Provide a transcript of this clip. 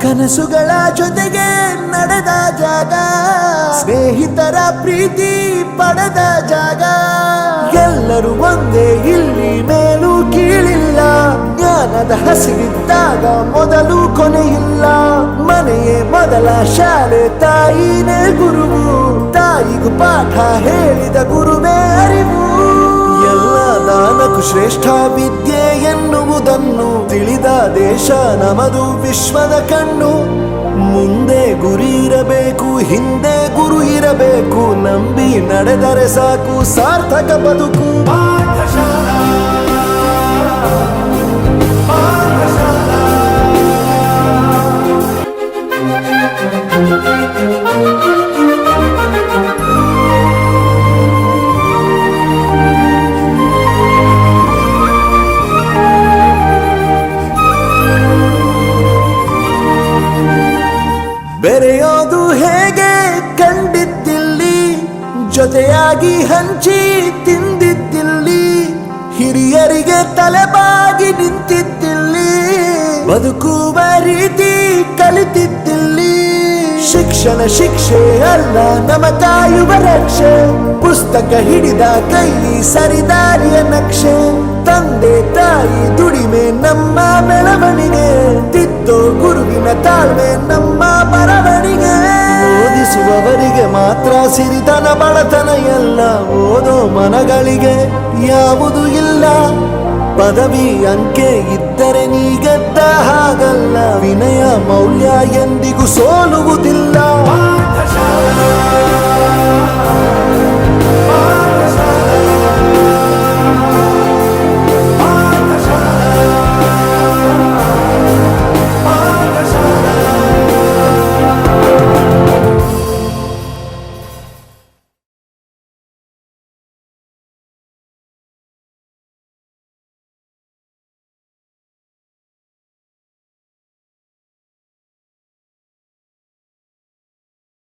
ಕನಸುಗಳ ಜೊತೆಗೆ ನಡೆದ ಜಾಗ, ಸ್ನೇಹಿತರ ಪ್ರೀತಿ ಪಡೆದ ಜಾಗ. ಎಲ್ಲರೂ ಒಂದೇ, ಇಲ್ಲಿ ಮೇಲೂ ಕೀಳಿಲ್ಲ. ಜ್ಞಾನದ ಹಸಿವಿದ್ದಾಗ ಮೊದಲು ಕೊನೆಯಿಲ್ಲ. ಮನೆಯೇ ಮೊದಲ ಶಾಲೆ, ತಾಯಿನೇ ಗುರುವು. ತಾಯಿಗೂ ಪಾಠ ಹೇಳಿದ ಗುರುವೇ ಅರಿವು. ಎಲ್ಲ ದಾನಕ್ಕೂ ಶ್ರೇಷ್ಠ ವಿದ್ಯೆ ಎನ್ನುವುದನ್ನು ತಿಳಿದ ದೇಶ ನಮದು, ವಿಶ್ವದ ಕಣ್ಣು. ಮುಂದೆ ಗುರಿ ಇರಬೇಕು, ಹಿಂದೆ ಗುರು ಇರಬೇಕು. ನಂಬಿ ನಡೆದರೆ ಸಾಕು, ಸಾರ್ಥಕ ಬದುಕು. ಪಾಠಶಾಲಾ ಬೆರೆಯೋದು ಹೇಗೆ ಕಂಡಿದ್ದಿಲ್ಲಿ, ಜೊತೆಯಾಗಿ ಹಂಚಿ ತಿಂದಿದ್ದಿಲ್ಲಿ. ಹಿರಿಯರಿಗೆ ತಲೆಬಾಗಿ ನಿಂತಿದ್ದಿಲ್ಲಿ, ಬದುಕುವ ರೀತಿ ಕಲಿತಿದ್ದಿಲ್ಲಿ. ಶಿಕ್ಷಣ ಶಿಕ್ಷೆ ಅಲ್ಲ, ನಮ ಕಾಯುವ ರಕ್ಷೆ. ಪುಸ್ತಕ ಹಿಡಿದ ಕೈ ಸರಿದಾರಿಯ ನಕ್ಷೆ. ತಂದೆ ತಾಯಿ ದುಡಿಮೆ ನಮ್ಮ ಬೆಳವಣಿಗೆ. ತಿದ್ದೋ ಗುರುವಿನ ತಾಳ್ಮೆ ನಮ್ಮ ಬರವಣಿಗೆ. ಓದಿಸುವವರಿಗೆ ಮಾತ್ರ ಸಿರಿತನ ಬಡತನ ಎಲ್ಲ. ಓದೋ ಮನಗಳಿಗೆ ಯಾವುದು ಇಲ್ಲ. ಪದವಿ ಅಂಕೆ ಇದ್ದರೆ ನೀ ಗೆದ್ದ ಹಾಗಲ್ಲ. ವಿನಯ ಮೌಲ್ಯ ಎಂದಿಗೂ ಸೋಲುವುದಿಲ್ಲ.